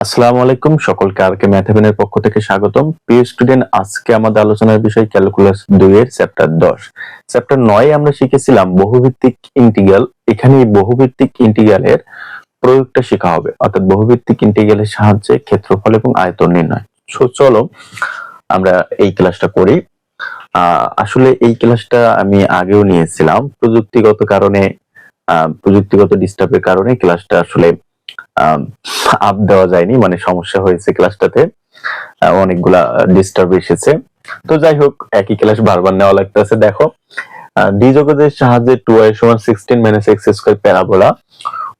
আসসালামু আলাইকুম, সকলকে আরকে ম্যাথমেনের পক্ষ থেকে স্বাগতম। প্রিয় স্টুডেন্ট, আজকে আমাদের আলোচনার বিষয় ক্যালকুলাস 2 এর চ্যাপ্টার 10। চ্যাপ্টার 9 আমরা শিখেছিলাম বহুভিত্তিক ইন্টিগ্রাল। এখানে এই বহুভিত্তিক ইন্টিগ্রালের প্রয়োগটা শেখা হবে, অর্থাৎ বহুভিত্তিক ইন্টিগ্রালের সাহায্যে ক্ষেত্রফল এবং আয়তন নির্ণয়। চলো আমরা এই ক্লাসটা করি। আসলে এই ক্লাসটা আমি আগেও নিয়েছিলাম, প্রযুক্তিগত ডিস্টার্বের কারণে ক্লাসটা আসলে আপ দেওয়া যায়নি, মানে সমস্যা হয়েছে ক্লাসটাতে, অনেকগুলা ডিস্টার্ব এসেছে। তো যাই হোক, একই ক্লাস বারবার নেওয়া লাগতেছে। দেখো, দ্বিযোগের সাহায্যে 2y সমান 16 - x² প্যারাবোলা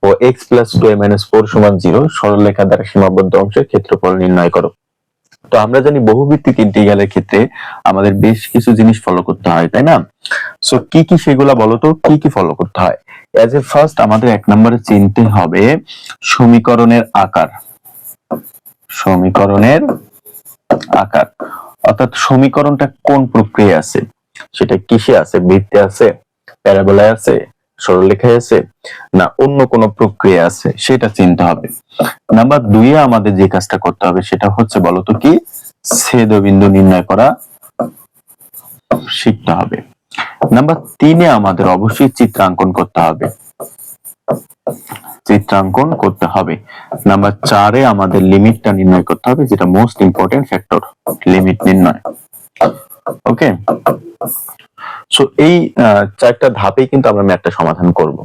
ও x + 2y - 4 সমান 0 সরলরেখা দ্বারা সীমাবদ্ধ অংশের ক্ষেত্রফল নির্ণয় করো। তো আমরা জানি বহুভিত্তিক ইন্টিগ্রালের ক্ষেত্রে আমাদের বেশ কিছু জিনিস ফলো করতে হয়, তাই না? সো কি কি সেগুলা বলো তো, কি কি ফলো করতে হয়? এজ এ ফার্স্ট আমাদের এক নম্বরে চিনতে হবে সমীকরণের আকার। সমীকরণের আকার অর্থাৎ সমীকরণটা কোন প্রক্রিয়ায় আছে, সেটা কিসে আছে, বৃত্তে আছে, প্যারাবোলায় আছে, সরলরেখায় আছে, না অন্য কোনো প্রক্রিয়া আছে, সেটা চিনতে হবে। নাম্বার 2 এ আমাদের যে কাজটা করতে হবে সেটা হচ্ছে বলতো কি, ছেদবিন্দু নির্ণয় করা শিখতে হবে। নাম্বার 3 এ আমাদের অবশ্যই চিত্রাঙ্কন করতে হবে। নাম্বার 4 এ আমাদের লিমিটটা নির্ণয় করতে হবে, যেটা মোস্ট ইম্পর্টেন্ট ফ্যাক্টর, লিমিট নির্ণয়। ওকে, সো এই 4টা ধাপেই কিন্তু আমরা ম্যাথটা সমাধান করব।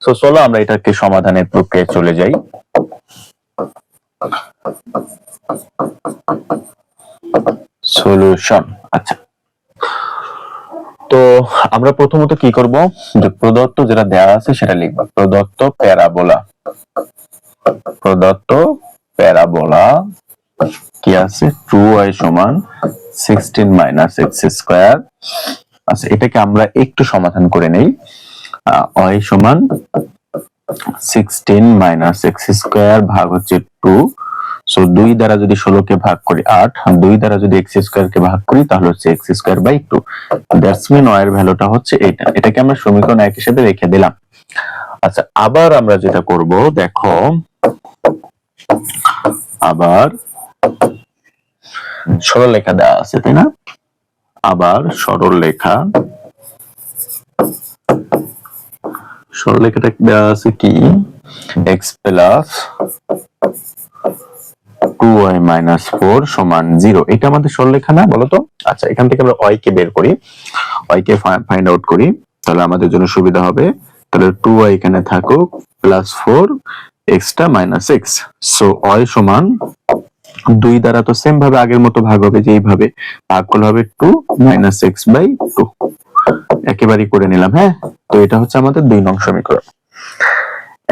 সো চলো আমরা এটাকে সমাধানের প্রক্রিয়ায় চলে যাই। সলিউশন। আচ্ছা, তো আমরা প্রথমত কি করব, যে প্রদত্ত যেটা দেওয়া আছে সেটা লিখব। প্রদত্ত প্যারাবোলা কি আছে, 2y সমান 16 - x²। আচ্ছা, এটাকে আমরা একটু সমাধান করে নেই। y সমান 16 - x² ভাগ হচ্ছে 2। সো 2 দ্বারা যদি 16 কে ভাগ করি 8, 2 দ্বারা যদি x² কে ভাগ করি তাহলে হচ্ছে x²/2। দ্যাটস মিন y এর ভ্যালুটা হচ্ছে এটা। এটাকে আমরা সমীকরণ 1 হিসেবে রেখে দিলাম। আচ্ছা, আবার আমরা যেটা করব, দেখো আবার সরলরেখা দেওয়া আছে, তাই না? আবার সরলরেখাটা দেওয়া আছে কি, x + 2y - 4 সমান 0। এটা আমাদের সরলরেখা না, বলতো? আচ্ছা, এখান থেকে আমরা y কে বের করি, y কে ফাইন্ড আউট করি, তাহলে আমাদের জন্য সুবিধা হবে। তাহলে 2y এখানে থাকুক, +4 x টা -x। সো y সমান 2 দ্বারা তো সেম ভাবে আগের মতো ভাগ হবে, যে এইভাবে ভাগ করলে হবে 2 - x/2। একেবারেই করে নিলাম। হ্যাঁ, তো এটা হচ্ছে আমাদের 2 নং সমীকরণ।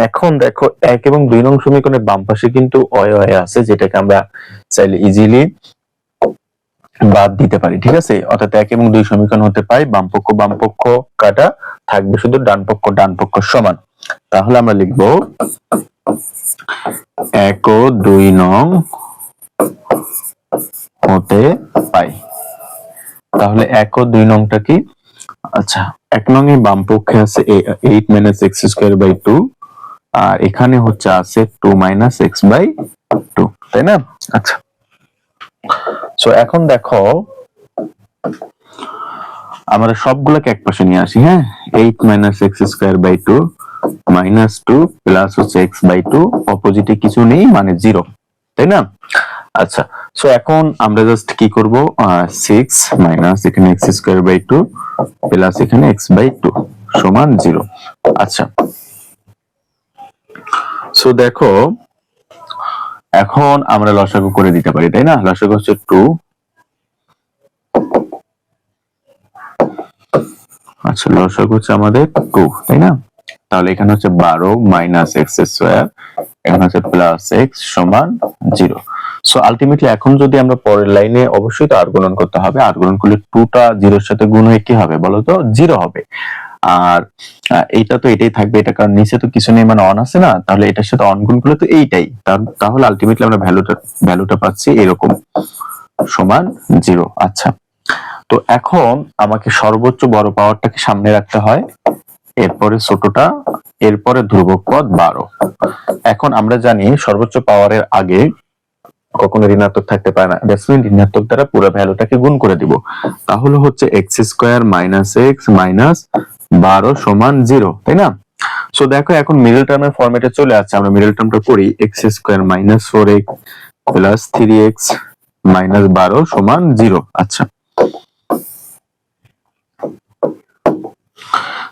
এখন দেখো, 1 এবং 2 নং সমীকরণের বাম পাশে কিন্তু y আছে, যেটাকে আমরা চাইলে ইজিলি বাদ দিতে পারি, ঠিক আছে? অর্থাৎ 1 এবং 2 সমীকরণ হতে পাই বাম পক্ষ কাটা, থাকবে শুধু ডান পক্ষ সমান। তাহলে আমরা লিখব 1 ও 2 নং হতে পাই। তাহলে 1 ও 2 নংটা কি? আচ্ছা, 1 নং এ বাম পক্ষে আছে 8 - x²/2, আর এখানে হচ্ছে আছে 2 - x/2, তাই না? আচ্ছা, সো এখন দেখো আমরা সবগুলোকে এক পাশে নিয়ে আসি। হ্যাঁ, 8 - x²/2 -2 প্লাস হচ্ছে x/2, অপোজিটে কিছু নেই মানে 0, তাই না? আচ্ছা, সো এখন আমরা জাস্ট কি করব, 6 - এখানে x²/2 প্লাস এখানে x/2 সমান 0। আচ্ছা, সো দেখো এখন আমরা লসাগু করে দিতে পারি, তাই না? লসাগু হচ্ছে 2। আচ্ছা, লসাগু হচ্ছে আমাদের 2, তাই না? তাহলে এখানে হচ্ছে 12 - x², এখানে হচ্ছে +x সমান 0। সো আলটিমেটলি এখন যদি আমরা পরের লাইনে, অবশ্যই তো আর গুণন করতে হবে, আর গুণন করলে 2 টা 0 এর সাথে গুণ হয়ে কি হবে বলতো, 0 হবে। আর এইটা তো এটাই থাকবে, এটা কারণ নিচে তো কিছু নেই, মানে অন আছে না, তাহলে এটার সাথে অন গুণ করলে তো এইটাই, তাহলে আলটিমেটলি আমরা ভ্যালুটা পাচ্ছি এরকম, সমান 0। আচ্ছা, তো এখন আমাকে সর্বোচ্চ বড় পাওয়ারটাকে সামনে রাখতে হয়, এরপরে ছোটটা এরপরে ধ্রুবক পদ 12। এখন আমরা জানি সর্বোচ্চ পাওয়ারের আগে কখনো ঋণাত্মক থাকতে পারে না, দ্যাটস মিন ঋণাত্মক দ্বারা পুরো ভ্যালুটাকে গুণ করে দিব, তাহলে হচ্ছে x square minus x minus 12 সমান 0, তাই না? সো দেখো এখন মিডল টার্মের ফরম্যাটে চলে আসছে, আমরা মিডল টার্মটা করি, x square minus 4x plus 3x minus 12 সমান 0। আচ্ছা,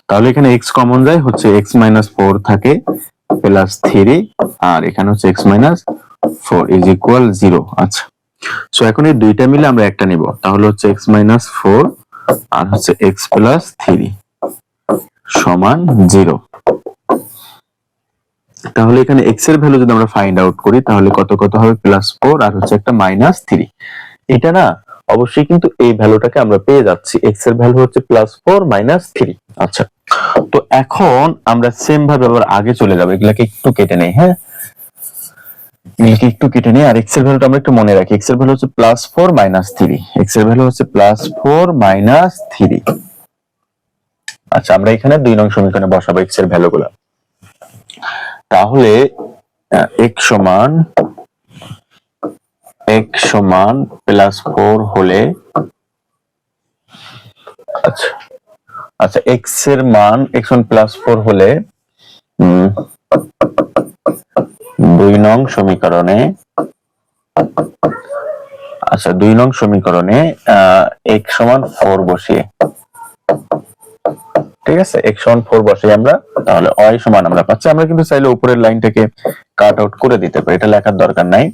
তাহলে এখানে x কমন যায়, হচ্ছে x মাইনাস 4 থাকে প্লাস 3 আর এখানে হচ্ছে x মাইনাস 4 ইজ ইকুয়াল 0। আচ্ছা, সো এখন এই দুইটা মিলে আমরা একটা নিব, তাহলে হচ্ছে x মাইনাস 4 আর হচ্ছে x প্লাস 3 সমান 0। তাহলে এখানে x এর ভ্যালু যদি আমরা ফাইন্ড আউট করি তাহলে কত কত হবে, প্লাস 4 আর হচ্ছে একটা মাইনাস 3। এটা না অবশ্যই কিন্তু এই ভ্যালুটাকে আমরা পেয়ে যাচ্ছি, x এর ভ্যালু হচ্ছে প্লাস 4 মাইনাস 3। আচ্ছা, তো এখন আমরা সেম ভাবে আবার আগে চলে যাব, এগুলাকে একটু কেটে নেই, হ্যাঁ এগুলাকে একটু কেটে নেই, আর x এর ভ্যালুটা আমরা একটু মনে রাখি, x এর ভ্যালু হচ্ছে প্লাস 4 মাইনাস 3, x এর ভ্যালু হচ্ছে প্লাস 4 মাইনাস 3। আচ্ছা, আমরা এখানে 2 নং সমীকরণে বসাবো x এর ভ্যালুগুলো, তাহলে x সমান প্লাস 4 হলে, আচ্ছা আচ্ছা x এর মান x1 প্লাস 4 হলে 2 নং সমীকরণে, আচ্ছা 2 নং সমীকরণে x সমান 4 বসিয়ে, ঠিক আছে, x সমান 4 বসিয়ে আমরা তাহলে y সমান আমরা পাচ্ছি। আমরা কিন্তু চাইলে উপরের লাইনটাকে কাট আউট করে দিতে পারি, এটা লেখার দরকার নাই,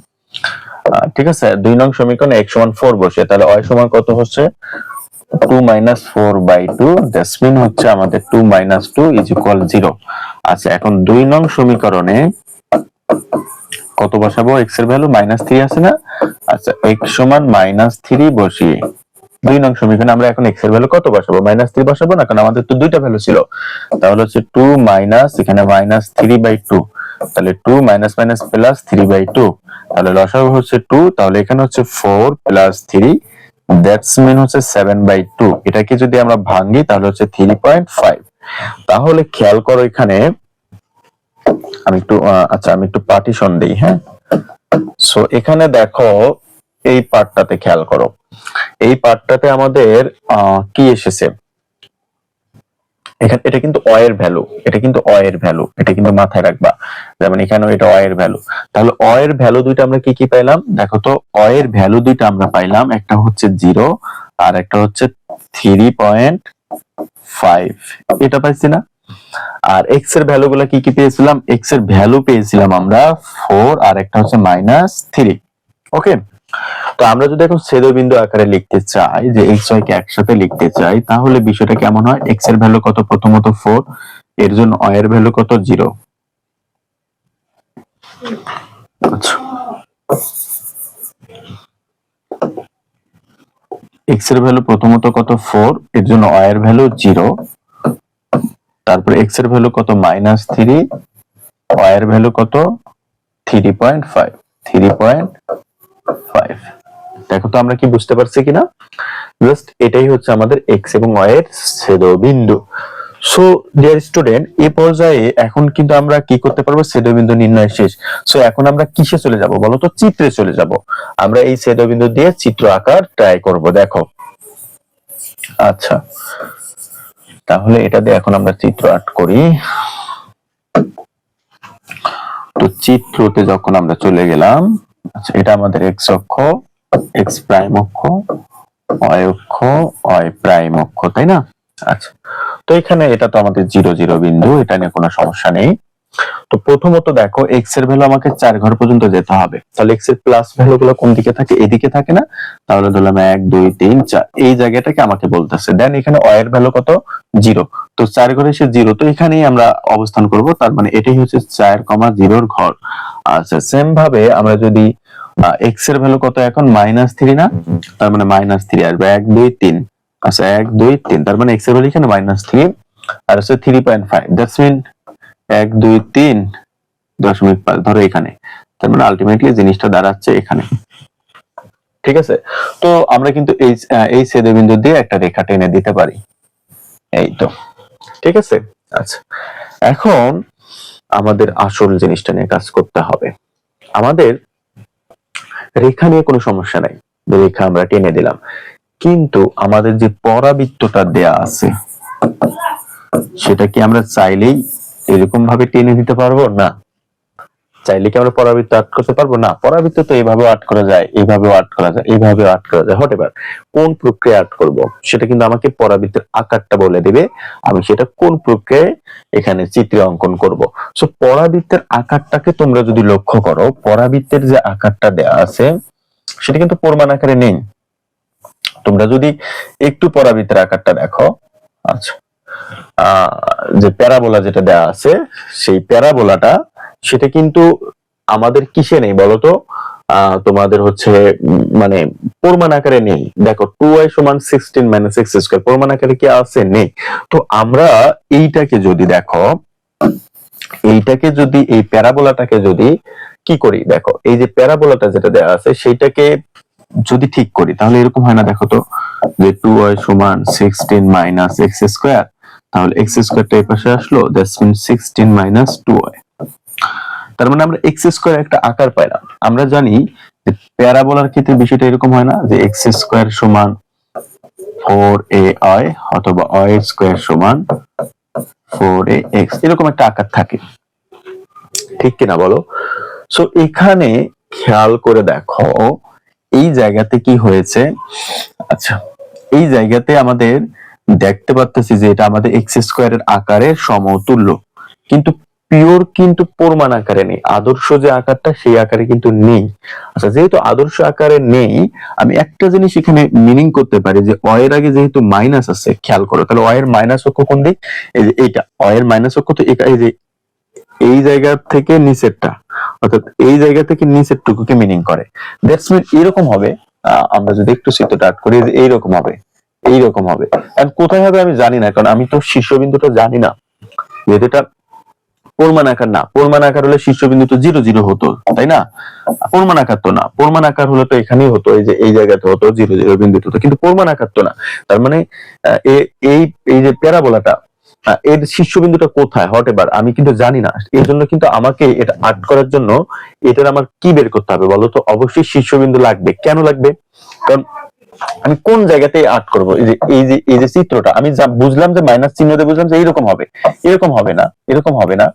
ঠিক আছে। 2 নং সমীকরণে x সমান 4 বসিয়ে তাহলে y সমান কত হচ্ছে 2 মাইনাস 4/2, দ্যাটস মিন হচ্ছে আমাদের 2 মাইনাস 2 ইজ ইকুয়াল 0। আচ্ছা, এখন 2 নং সমীকরণে কত বসাবো, x এর ভ্যালু মাইনাস 3 আছে না, আচ্ছা x সমান মাইনাস 3 বসিয়ে 2 নং সমীকরণে আমরা এখন x এর ভ্যালু কত বসাবো, মাইনাস 3 বসাবো না, কারণ আমাদের তো দুইটা ভ্যালু ছিল, তাহলে হচ্ছে 2 মাইনাস এখানে মাইনাস 3/2, তাহলে 2 মাইনাস মাইনাস প্লাস 3/2, তাহলে লসাগু হচ্ছে 2, তাহলে এখানে হচ্ছে 4 প্লাস 3 দ্যাটস মিন হচ্ছে 7/2, এটাকে যদি আমরা ভাঙি তাহলে হচ্ছে 3.5। তাহলে খেয়াল করো এখানে আমি একটু পার্টিশন দেই, হ্যাঁ। সো এখানে দেখো এই পার্টটাতে খেয়াল করো, এই পার্টটাতে আমাদের কি এসেছে, এখানে এটা কিন্তু অ এর ভ্যালু, এটা কিন্তু অ এর ভ্যালু, এটা কিন্তু মাথায় রাখবা, যেমন এখানেও এটা অ এর ভ্যালু। তাহলে অ এর ভ্যালু দুইটা আমরা কি কি পাইলাম, দেখো তো অ এর ভ্যালু দুইটা আমরা পাইলাম, একটা হচ্ছে 0 আর একটা হচ্ছে 3.5, এটা পাইছি না। আর x এর ভ্যালু গুলা কি কি পেয়েছিলাম, x এর ভ্যালু পেয়েছিলাম আমরা 4 আর একটা হচ্ছে মাইনাস 3। ওকে, তো আমরা যদি এখন ছেদবিন্দু আকারে লিখতে চাই, যে x y কে একসাথে লিখতে চাই, তাহলে বিষয়টা কেমন হয়, x এর ভ্যালু কত, প্রথমত 4, এর জন্য y এর ভ্যালু কত 0। আচ্ছা, x এর ভ্যালু প্রথমত কত 4, এর জন্য y এর ভ্যালু 0, তারপর x এর ভ্যালু কত মাইনাস 3, y এর ভ্যালু কত 3.5। দেখো তো আমরা কি বুঝতে পারছি কিনা, জাস্ট এটাই হচ্ছে আমাদের x এবং y এর ছেদবিন্দু। সো ডিয়ার স্টুডেন্ট, এই পর্যায়ে এখন কিন্তু আমরা কি করতে পারবো, ছেদবিন্দু নির্ণয় শেষ। সো এখন আমরা কিসে চলে যাব বলো তো, চিত্রে চলে যাব। আমরা এই ছেদবিন্দু দিয়ে চিত্র আঁকার ট্রাই করব, দেখো। আচ্ছা, তাহলে এটা দিয়ে এখন আমরা চিত্র আঁক করি। তো চিত্রতে যখন আমরা চলে গেলাম, আচ্ছা এটা আমাদের x অক্ষ, x প্রাইম অক্ষ, y অক্ষ, y প্রাইম অক্ষ, তাই না? আচ্ছা, তো এখানে এটা তো আমাদের 0 0 বিন্দু, এটা নিয়ে কোনো সমস্যা নেই। তো প্রথমত দেখো x এর ভ্যালু আমাকে 4 ঘর পর্যন্ত যেতে হবে, তাহলে x এর প্লাস ভ্যালু গুলো কোন দিকে থাকে, এদিকে থাকে না, তাহলে ধরলাম 1 2 3 4, এই জায়গাটাকে আমাকে বলতেছে। দেন এখানে y এর ভ্যালু কত 0, তো 4 ঘরে এসে 0, তো এখানেই আমরা অবস্থান করব, তার মানে এটাই হচ্ছে 4,0 এর ঘর। আচ্ছা, সেম ভাবে আমরা যদি x এর ভ্যালু কত এখন -3 না, তার মানে -3 আসবে 1 2 3, আচ্ছা 1 2 3, তার মানে x এর ভ্যালু এখানে -3 আর হচ্ছে 3.5, দ্যাটস মিন 1 2 3.5 ধরো এখানে, তার মানে আলটিমেটলি জিনিসটা দাঁড়াচ্ছে এখানে, ঠিক আছে। তো আমরা কিন্তু এই ছেদবিন্দু দিয়ে একটা রেখা টেনে দিতে পারি, এই তো, ঠিক আছে। আচ্ছা, এখন আমাদের আসল জিনিসটা নিয়ে কাজ করতে হবে। আমাদের রেখা নিয়ে কোনো সমস্যা নাই, রেখা আমরা টেনে দিলাম, কিন্তু আমাদের যে পরাবৃত্তটা দেয়া আছে সেটা কি আমরা চাইলেই এরকম ভাবে টেনে দিতে পারবো? না। চাইলে কি আমরা পরাবৃত্ত আট করতে পারবো? না। পরাবৃত্ত তো এইভাবেও আট করা যায়, এইভাবেও আট করা যায়, এইভাবেও আট করা যায়। হোয়াটএভার কোন প্রক্রিয়া আট করব সেটা কিন্তু আমাকে পরাবৃত্তের আকারটা বলে দিবে, আমি সেটা কোন প্রক্রিয়ায় এখানে চিত্রে অঙ্কন করব। সো পরাবৃত্তের আকারটাকে তোমরা যদি লক্ষ্য করো, পরাবৃত্তের যে আকারটা দেয়া আছে সেটা কিন্তু পরিমাণ আকারে নেই। তোমরা যদি একটু পরাবৃত্তের আকারটা দেখো, আচ্ছা যে প্যারাবোলা যেটা দেয়া আছে সেই প্যারাবোলাটা সেটা কিন্তু আমাদের কিসে নেই বলতো? তোমাদের হচ্ছে মানে পরিমাণ আকারে নেই। দেখো 2y সমান 16 মাইনাস x স্কয়ার পরিমাণ আকারে কি আছে? নেই। তো আমরা এইটাকে যদি দেখো, এইটাকে যদি এই প্যারাবোলাটাকে যদি কি করি, দেখো এই যে প্যারাবোলাটা যেটা দেওয়া আছে সেইটাকে যদি ঠিক করি তাহলে এরকম হয় না? দেখো তো যে 2y সমান 16 মাইনাস x স্কয়ার, তাহলে x স্কয়ারটা এই পাশে আসলো, দ্যাটস মিন 16 মাইনাস 2y। তার মানে আমরা x স্কয়ার একটা আকার পাইলাম। আমরা জানি যে প্যারাবোলার ক্ষেত্রে বিষয়টা এরকম হয় না যে x স্কয়ার সমান 4ay অথবা y স্কয়ার সমান 4ax, এরকম একটা আকার থাকে, ঠিক কিনা বলো? সো এখানে খেয়াল করে দেখো এই জায়গাতে কি হয়েছে। আচ্ছা এই জায়গাতে আমাদের দেখতে পাচ্ছি যে এটা আমাদের এক্স স্কয়ারের আকারের সমতুল্য, কিন্তু পিওর কিন্তু পরিমাণ আকারে নেই। আদর্শ যে আকারটা সেই আকারে কিন্তু নেই। আচ্ছা যেহেতু আদর্শ আকারে নেই, আমি একটা জিনিস এখানে মিনিং করতে পারি যে অ এর আগে যেহেতু মাইনাস আছে, খেয়াল করো তাহলে অ এর মাইনাস অক্ষ কোন দিক? এই যে এইটা অ এর মাইনাস অক্ষ, তো এই যে এই জায়গা থেকে নিচেরটা, অর্থাৎ এই জায়গা থেকে নিচের টুকুকে মিনিং করে। দ্যাটস মিন এরকম হবে। আমরা যদি একটু চিত্রটা আট করি, এইরকম হবে, এইরকম হবে। এখন কোথায় হবে আমি জানি না, কারণ আমি তো শীর্ষবিন্দুটা জানি না। যেহেতু এটা পরিমাণ আকার না, পরিমাণ আকার হলে শীর্ষবিন্দু তো 0 0 হতো, তাই না? পরিমাণ আকার তো না, পরিমাণ আকার হলে তো এখানেই হতো, এই যে এই জায়গাতে হতো 0 0 বিন্দুতে হতো, কিন্তু পরিমাণ আকার তো না। তার মানে এই এই যে প্যারাবোলাটা এর শীর্ষবিন্দুটা কোথায়, হোয়াটএভার আমি কিন্তু জানি না। এর জন্য কিন্তু আমাকে এটা আর্ট করার জন্য এটার আমার কি বের করতে হবে বলো তো? অবশ্যই শীর্ষবিন্দু লাগবে। কেন লাগবে? কারণ আমি কোন জায়গাতে আর্ট করব? এই যে চিত্রটা আমি যা বুঝলাম যে মাইনাস চিহ্ন দিয়ে বুঝলাম যে এরকম হবে, এরকম হবে না, এরকম হবে না।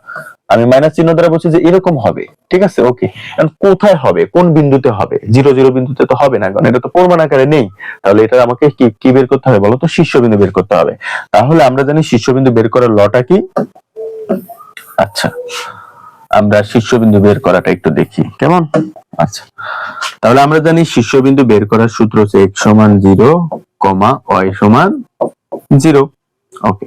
আমি মাইনাস চিহ্ন দ্বারা বলছি যে এরকম হবে, ঠিক আছে? ওকে, এখন কোথায় হবে, কোন বিন্দুতে হবে? 0 0 বিন্দুতে তো হবে না, কারণ এটা তো পরিমাণ আকারে নেই। তাহলে এটা আমাকে কি বের করতে হবে বলো তো? শীর্ষবিন্দু বের করতে হবে। তাহলে আমরা জানি শীর্ষবিন্দু বের করার লটা কি। আচ্ছা আমরা শীর্ষবিন্দু বের করাটা একটু দেখি কেমন। আচ্ছা তাহলে আমরা জানি শীর্ষবিন্দু বের করার সূত্র হচ্ছে x সমান 0, y সমান 0। ওকে,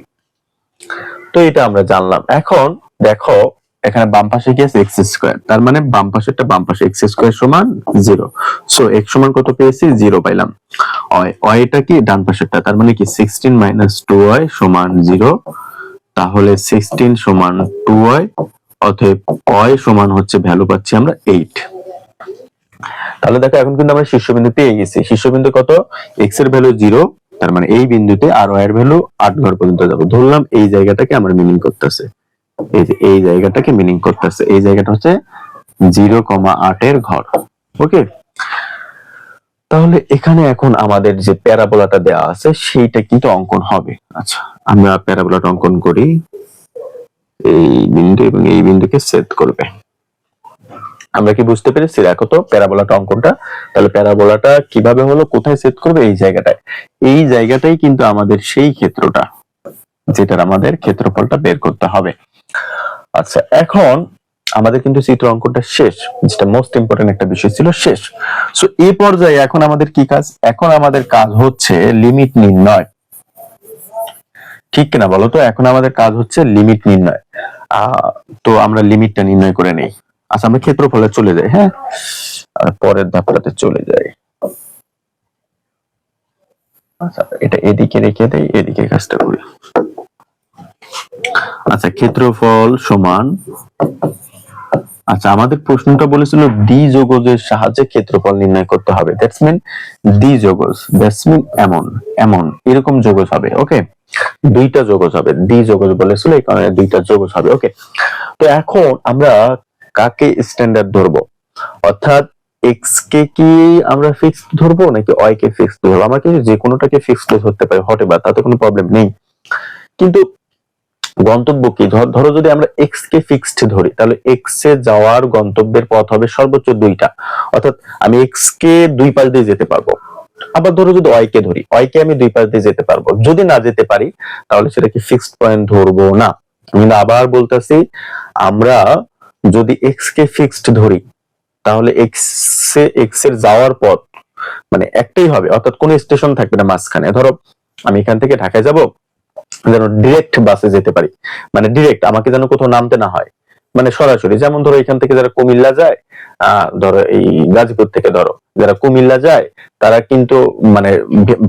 তো এটা আমরা জানলাম। এখন দেখো এখানে বাম পাশে কি আছে? x স্কয়ার, তার মানে বাম পাশেরটা বাম পাশে, x স্কয়ার সমান 0। সো x সমান কত পেয়েছি? 0 পাইলাম। y এটা কি ডান পাশেরটা, তার মানে কি 16 মাইনাস 2y সমান 0। তাহলে 16 সমান 2y, অতএব y সমান হচ্ছে ভ্যালু পাচ্ছি আমরা 8। তাহলে দেখো এখন কিন্তু আমরা শীর্ষবিন্দু পেয়ে গেছি। শীর্ষবিন্দু কত? x এর ভ্যালু 0, তার মানে এই বিন্দুতে, আর y এর ভ্যালু 8 ঘর পর্যন্ত যাবে। ধরলাম এই জায়গাটাকে আমরা মিনিং করতেছে, এই যে এই জায়গাটাকে মিনিং করতেছে, এই জায়গাটা হচ্ছে 0,8 এর ঘর। ওকে, তাহলে এখানে এখন আমাদের যে প্যারাবোলাটা দেওয়া আছে সেইটা কিন্তু অঙ্কন হবে। আচ্ছা আমরা প্যারাবোলাটা অঙ্কন করি। এই বিন্দু এবং এই বিন্দুকে ছেদ করবে। আমরা কি বুঝতে পেরেছি? দেখো তো প্যারাবোলাটা অঙ্কনটা, তাহলে প্যারাবোলাটা কিভাবে হলো, কোথায় ছেদ করবে? এই জায়গাটায়। এই জায়গাটাই কিন্তু আমাদের সেই ক্ষেত্রটা যেটার আমাদের ক্ষেত্রফলটা বের করতে হবে। আচ্ছা এখন আমাদের কিন্তু চিত্র অঙ্কনটা শেষ, যেটা মোস্ট ইম্পর্টেন্ট একটা বিষয় ছিল, শেষ। সো এই পর্যায়ে এখন আমাদের কি কাজ? এখন আমাদের কাজ হচ্ছে লিমিট নির্ণয়, ঠিক কিনা বলো তো? এখন আমাদের কাজ হচ্ছে লিমিট নির্ণয়। তো আমরা লিমিটটা নির্ণয় করে নেই। আচ্ছা আমরা ক্ষেত্রফলে চলে যাই। হ্যাঁ, পরের ধাপটাতে চলে যাই। আচ্ছা এটা এদিকে রেখে দেই, এদিকে কাজটা করি। আচ্ছা ক্ষেত্রফল সমান আচ্ছা, আমাদের প্রশ্নটা বলেছিল ডি যৌগজের সাহায্যে ক্ষেত্রফল নির্ণয় করতে হবে। দ্যাটস মিন ডি যৌগজ, দ্যাটস মিন এমন এমন এরকম যৌগজ হবে। ওকে, দুইটা যৌগজ হবে, ডি যৌগজ বলেছিল, এই কারণে দুইটা যৌগজ হবে। ওকে, তো এখন আমরা কাকে স্ট্যান্ডার্ড ধরবো, অর্থাৎ এক্স কে কি আমরা ফিক্সড ধরবো নাকি ওয়াই কে ফিক্সড ধরবো? আমরা কিন্তু যে কোনোটাকে ফিক্সড ধরতে পারি, হটেবা, তাতে কোনো প্রবলেম নেই। কিন্তু গন্তব্য কি, ধরো যদি আমরা এক্স কে ফিক্সড ধরি, তাহলে এক্স এ যাওয়ার গন্তব্যের পথ হবে সর্বোচ্চ দুইটা, অর্থাৎ আমি এক্স কে দুই পাশ দিয়ে যেতে পারবো। আবার ধরো যদি ওয়াই কে ধরি, ওয়াই কে আমি দুই পাশ দিয়ে যেতে পারবো। যদি না যেতে পারি তাহলে সেটাকে ফিক্সড পয়েন্ট ধরবো না। আমি আবার বলতেছি, আমরা যদি এক্স কে ফিক্সড ধরি তাহলে এক্স এর যাওয়ার পথ মানে একটাই হবে, অর্থাৎ কোনো স্টেশন থাকবে না মাঝখানে। ধরো আমি এখান থেকে ঢাকায় যাব, যেন ডিরেক্ট বাসে যেতে পারি, মানে ডিরেক্ট, আমাকে যেন কোথাও নামতে না হয়, মানে সরাসরি। যেমন ধরো এখান থেকে যারা কুমিল্লা যায়, ধরো এই গাজীপুর থেকে ধরো যারা কুমিল্লা যায়, তারা কিন্তু মানে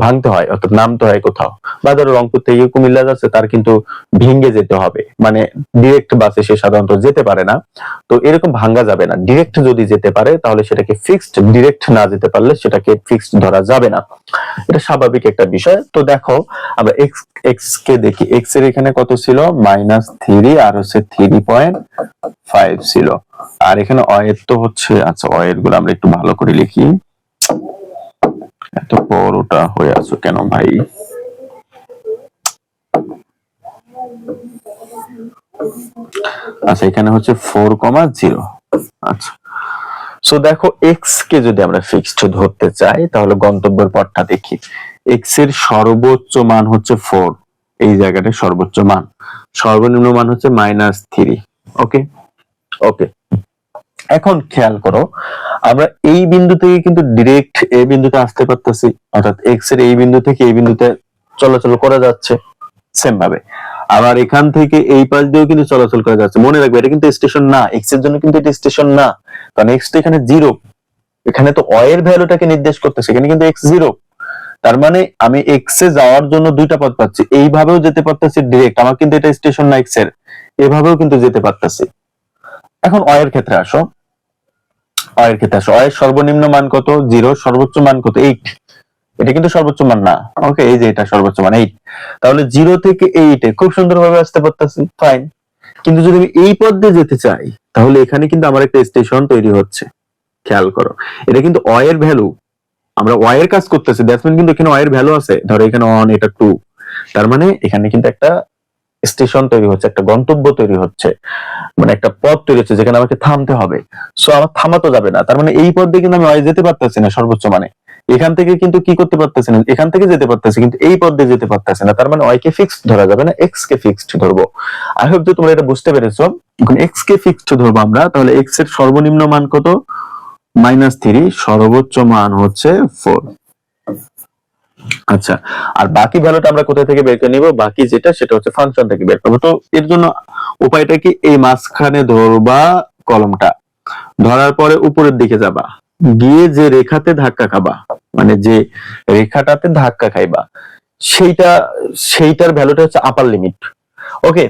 ভাঙতে হয়, অর্থাৎ নামতে হয় কোথাও। বা ধরো রংপুর থেকে কুমিল্লা যাচ্ছে, তার কিন্তু ভেঙে যেতে হবে, মানে ডিরেক্ট বাসে সে সাধারণত যেতে পারে না। তো এরকম ভাঙ্গা যাবে না। ডিরেক্ট যদি যেতে পারে তাহলে সেটাকে ফিক্সড, ডিরেক্ট না যেতে পারলে সেটাকে ফিক্সড ধরা যাবে না। এটা স্বাভাবিক একটা বিষয়। তো দেখো আমরা এক্স কে দেখি, এক্স এর এখানে কত ছিল, -3 আর হচ্ছে 3.5 ছিল। আর এখানে অয়ের তো হচ্ছে, আচ্ছা অয়ের গুলো আমরা একটু ভালো করে লিখি। এত বড়টা হয়ে আছো কেন ভাই? আচ্ছা, এখানে হচ্ছে 4,0। আচ্ছা, সো দেখো এক্স কে যদি আমরা ফিক্সড ধরতে চাই তাহলে গন্তব্যের পথটা দেখি। এক্স এর সর্বোচ্চ মান হচ্ছে 4, এই জায়গাটা সর্বোচ্চ মান, সর্বনিম্ন মান হচ্ছে -3। ওকে ওকে, এখন খেয়াল করো, আমরা এই বিন্দু থেকে কিন্তু ডিরেক্ট এই বিন্দুতে আসতে পারতেছি, অর্থাৎ এক্স এর এই বিন্দু থেকে এই বিন্দুতে চলাচল করা যাচ্ছে সেম ভাবে। আবার এখান থেকে এই পাশ দিয়েও কিন্তু চলাচল করা যাচ্ছে। মনে রাখবে এটা কিন্তু স্টেশন না, এক্স এর জন্য কিন্তু এটা স্টেশন না, কারণ এক্স তো এখানে 0, এখানে তো ওয়াই এর ভ্যালুটাকে নির্দেশ করতেছে, এখানে কিন্তু এক্স 0। তার মানে আমি এক্স এ যাওয়ার জন্য দুইটা পথ পাচ্ছি, এইভাবেও যেতে পারতেছি ডিরেক্ট, আমার কিন্তু এটা স্টেশন না এক্স এর, এভাবেও কিন্তু যেতে পারতেছি। এখন ওয়াই এর ক্ষেত্রে আসো, ওয়াই এর ক্ষেত্রে আসো, ওয়াই এর সর্বনিম্ন মান কত 0, সর্বোচ্চ মান কত 8, এটা কিন্তু সর্বোচ্চ মান না। ওকে, এই যে এটা সর্বোচ্চ মান 8, তাহলে 0 থেকে 8 এ খুব সুন্দরভাবে আসতে পারতেছি, ফাইন। কিন্তু যদি আমি এই পথ দিয়ে যেতে চাই তাহলে এখানে কিন্তু আমার একটা স্টেশন তৈরি হচ্ছে। খেয়াল করো, এটা কিন্তু ওয়াই এর ভ্যালু, আমরা ওয়াই এর কাজ করতেছি, দ্যাটস মিন কিন্তু এখানে ওয়াই এর ভ্যালু আছে, ধরো এখানে 1, এটা 2, তার মানে এখানে কিন্তু একটা স্টেশন তৈরি হচ্ছে, একটা গন্তব্য তৈরি হচ্ছে, মানে একটা পথ তৈরি হচ্ছে যেখানে আমাকে থামতে হবে। সো আমার থামাতো যাবে না, তার মানে এই পথ দিয়ে কিন্তু আমি ওয়াই যেতে পারতেছি না সর্বোচ্চ মানে, এখান থেকে কিন্তু কি করতে পারতেছি না, এখান থেকে যেতে পারতেছি কিন্তু এই পথ দিয়ে যেতে পারতেছি না, তার মানে ওয়াই কে ফিক্সড ধরা যাবে না, এক্স কে ফিক্সড ধরবো। আই হোপ যে তোমরা এটা বুঝতে পেরেছো। এখন এক্স কে ফিক্সড ধরবো আমরা, তাহলে এক্স এর সর্বনিম্ন মান কত, -3, সর্বোচ্চ মান হচ্ছে 4। আচ্ছা, আর বাকি ভ্যালুটা আমরা কোথা থেকে বের করে নিব, বাকি যেটা সেটা হচ্ছে ফাংশন থেকে বের করবো। তো এর জন্য উপায়টা কি, এই মাঝখানে ধরবা কলমটা, ধরার পরে উপরের দিকে যাবা, গিয়ে যে রেখাতে ধাক্কা খাবা, মানে যে রেখাটাতে ধাক্কা খাইবা সেইটার ভ্যালুটা হচ্ছে আপার লিমিট। ওকে,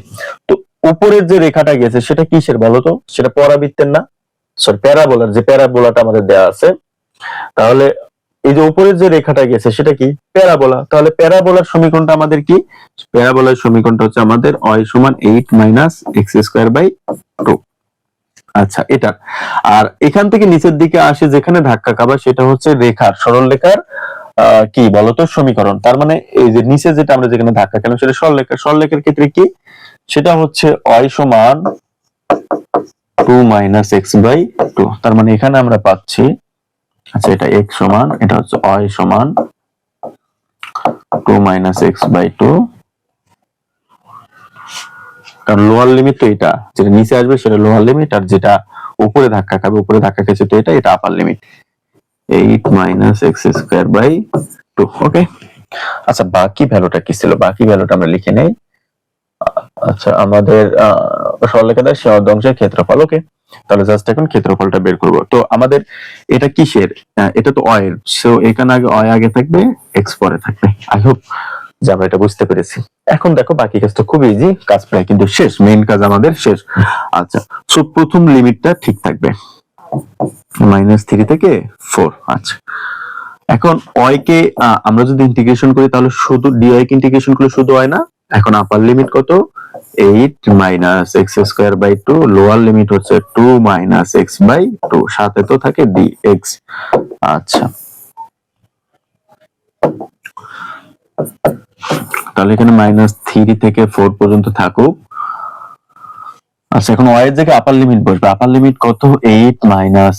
তো উপরের যে রেখাটা গেছে সেটা কিসের বলো তো, সেটা পরাবৃত্তের না, সরি প্যারাবোলার, যে প্যারাবোলাটা আমাদের দেওয়া আছে। তাহলে এই যে উপরের যে রেখাটা গেছে সেটা কি, প্যারাবোলা। তাহলে প্যারাবোলার সমীকরণটা আমাদের কি, প্যারাবোলার সমীকরণটা হচ্ছে আমাদের y সমান 8 - x²/2। আচ্ছা, এটা। আর এখান থেকে নিচের দিকে আসে যেখানে ধাক্কা খাবা সেটা হচ্ছে রেখার, সরল রেখার কি বলতো সমীকরণ। তার মানে এই যে নিচে যেটা আমরা যেখানে ধাক্কা খেলাম সেটা সরল রেখা, সরল রেখার ক্ষেত্রে কি, সেটা হচ্ছে y সমান 2 - x/2। তার মানে এখানে আমরা পাচ্ছি, আচ্ছা এটা x সমান, এটা হচ্ছে y সমান 2 - x/2, কারণ লোয়ার লিমিট তো এটা, যেটা নিচে আসবে সেটা লোয়ার লিমিট, আর যেটা উপরে ধাক্কা খাবে, উপরে ধাক্কা খেয়েছে তো এটা আপার লিমিট, 8 - x²/2। ওকে, আচ্ছা বাকি ভ্যালুটা কি ছিল, বাকি ভ্যালুটা আমরা লিখে নেই। আচ্ছা, আমাদের সরলরেখার সীমাবদ্ধ অংশের ক্ষেত্রফল। ওকে, তাহলে জাস্ট এখন ক্ষেত্রফলটা বের করব। তো আমাদের এটা কিসের, এটা তো ওয়াই এর, সো এখানে আগে ওয়াই আগে থাকবে, এক্স পরে থাকবে। আই হোপ যে আমরা এটা বুঝতে পেরেছি। এখন দেখো বাকি কাজটা খুব ইজি, কাজ প্রায় কিন্তু শেষ, মেইন কাজ আমাদের শেষ। আচ্ছা, সো প্রথম লিমিটটা ঠিক থাকবে -3 থেকে 4। আচ্ছা, এখন y কে আমরা যদি ইন্টিগ্রেশন করি তাহলে শুধু dy কে ইন্টিগ্রেশন করলে শুধু হয় না। এখন আপার লিমিট কত 8 - x²/2, লোয়ার লিমিট হচ্ছে 2 - x/2, সাথে তো থাকে dx। আচ্ছা, তাহলে এখানে -3 থেকে 4 পর্যন্ত থাকুক। আচ্ছা, এখন y এর জায়গায় আপার লিমিট বসবে। আপার লিমিট কত 8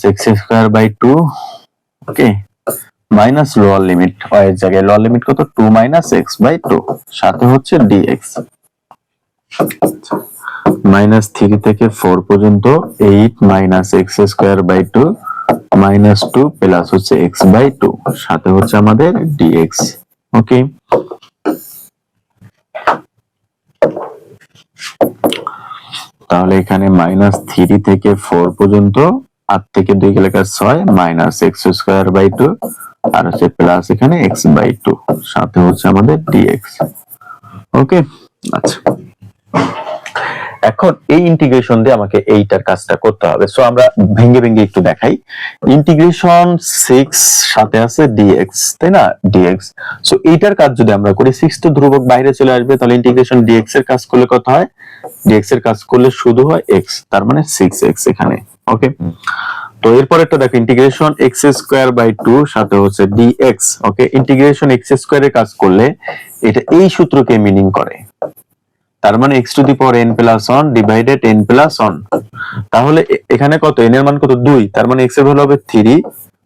- x²/2, ওকে, মাইনাস লোয়ার লিমিট, y এর জায়গায় লোয়ার লিমিট কত 2 - x/2, সাথে হচ্ছে dx। -3 থেকে 4 পর্যন্ত 8 - x²/2 -2 প্লাস হচ্ছে x/2, সাথে হচ্ছে আমাদের dx। ওকে, তাহলে এখানে -3 থেকে 4 পর্যন্ত 8 থেকে 2 গেলে 6 -x²/2 আর হচ্ছে প্লাস এখানে x/2, সাথে হচ্ছে আমাদের dx। ওকে, আচ্ছা, এখন এই ইন্টিগ্রেশন দিয়ে আমাকে এইটার কাজটা করতে হবে। সো আমরা ভেঙে ভেঙে একটু দেখাই। ইন্টিগ্রেশন 6 সাথে আছে dx, তাই না, dx। সো এইটার কাজ যদি আমরা করি, 6 তো ধ্রুবক বাইরে চলে আসবে, তাহলে ইন্টিগ্রেশন dx এর কাজ করলে কত হয়, dx এর কাজ করলে শুধু হয় x, তার মানে 6x এখানে। ওকে, তো এরপর একটা দেখো, ইন্টিগ্রেশন x²/2 সাথে হচ্ছে dx। ওকে, ইন্টিগ্রেশন x² এর কাজ করলে এটা এই সূত্রকে মিনিং করে, তার মানে x⁴n+1 ডিভাইডেড n+1। তাহলে এখানে কত, n এর মান কত 2, তার মানে x এর ভ্যালু হবে 3,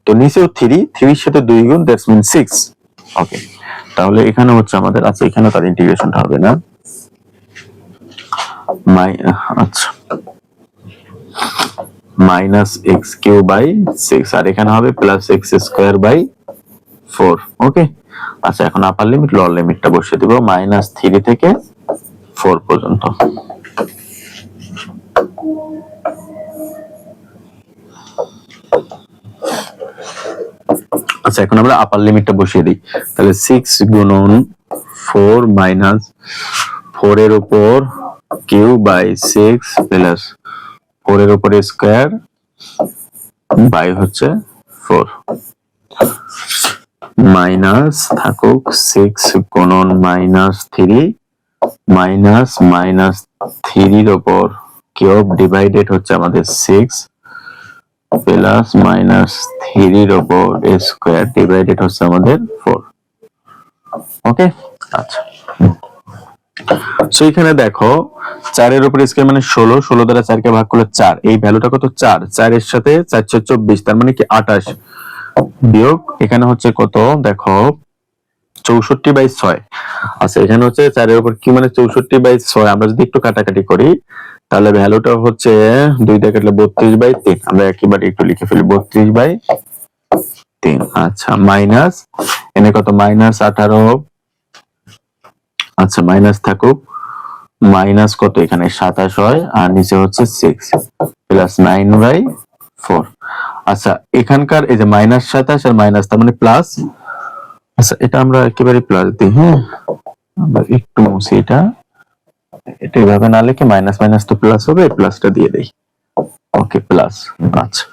তো নিচেও 3, 3 এর সাথে 2 গুণ, দ্যাটস মিন 6। ওকে, তাহলে এখানে হচ্ছে আমাদের, আচ্ছা এখানে তার ইন্টিগ্রেশনটা হবে না, আচ্ছা -x³/6, আর এখানে হবে +x²/4। ওকে, আচ্ছা, এখন আপার লিমিট লোয়ার লিমিটটা বসিয়ে দিব -3 থেকে 4 পর্যন্ত। আচ্ছা, এখন আমরা আপার লিমিটটা বসিয়ে দিই, তাহলে 6 গুণন 4 মাইনাস 4 এর উপর q/6 প্লাস 4 এর উপর স্কয়ার বাই হচ্ছে 4 মাইনাস থাকুক 6 গুণন -3 মাইনাস -3 এর উপর কিউব ডিভাইডেড হচ্ছে আমাদের 6 প্লাস -3 এর উপর স্কয়ার ডিভাইডেড হচ্ছে আমাদের 4। ওকে, আচ্ছা, সো এখানে দেখো 4 এর উপর স্কয়ার মানে 16, 16 দ্বারা 4 কে ভাগ করলে 4, এই ভ্যালুটা কত 4, 4 এর সাথে 4 × 24, তার মানে কি 28 বিয়োগ এখানে হচ্ছে কত দেখো 64/6। আচ্ছা, এখানে হচ্ছে 4 এর উপর কি মানে 64/6, আমরা যদি একটু কাটাকাটি করি তাহলে ভ্যালুটা হচ্ছে 2 দিয়ে কাটলে 32/3, আমরা একেবারে একটু লিখে ফেলি 32/3। আচ্ছা, মাইনাস এনে কত -18, আচ্ছা মাইনাস থাকুক, মাইনাস কত এখানে 27 হয়, আর নিচে হচ্ছে 6 প্লাস 9/4। আচ্ছা, এখানকার এই যে -27 আর মাইনাস, তার মানে প্লাস। আচ্ছা, এটা আমরা একেবারে প্লাস দিই, হ্যাঁ আমরা একটু মুছি এটা এইভাবে না লিখে, মাইনাস মাইনাস তো প্লাস হবে, প্লাসটা দিয়ে দেই। ওকে, প্লাস। আচ্ছা,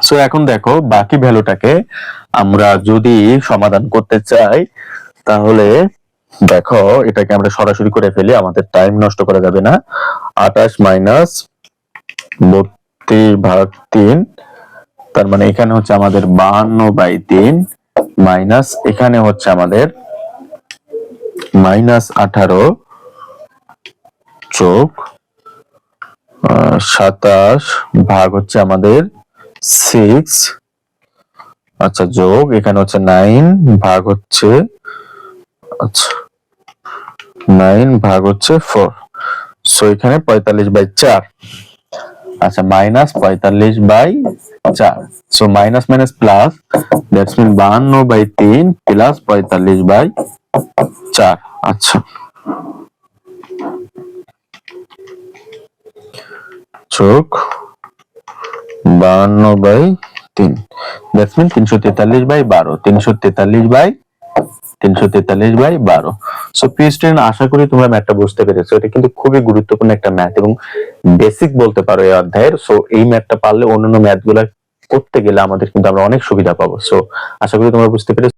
সো এখন দেখো বাকি ভ্যালুটাকে আমরা যদি সমাধান করতে চাই তাহলে দেখো এটাকে আমরা সরাসরি করে ফেলি, আমাদের টাইম নষ্ট করা যাবে না। 28 মাইনাস 32/3, তার মানে এখানে হচ্ছে আমাদের 52/3 মাইনাস এখানে হচ্ছে আমাদের -18 যোগ 27 ভাগ হচ্ছে আমাদের 6, আচ্ছা যোগ এখানে হচ্ছে 9 ভাগ হচ্ছে, আচ্ছা 9 ভাগ হচ্ছে 4, সো এখানে 45/4। আচ্ছা, -45/4, so minus minus plus, that's mean 52/3 plus 45/4। আচ্ছা, যোগ 52/3, দ্যাটস মিন 343/12, 343/12 343/12। সো প্রিয় স্টুডেন্ট, আশা করি তোমরা ম্যাথটা বুঝতে পেরেছো। এটা কিন্তু খুবই গুরুত্বপূর্ণ একটা ম্যাথ এবং বেসিক বলতে পারো এই অধ্যায়ের। সো এই ম্যাথটা পারলে অন্যান্য ম্যাথগুলো করতে গেলে আমাদের কিন্তু আমরা অনেক সুবিধা পাবো। সো আশা করি তোমরা বুঝতে পেরেছো।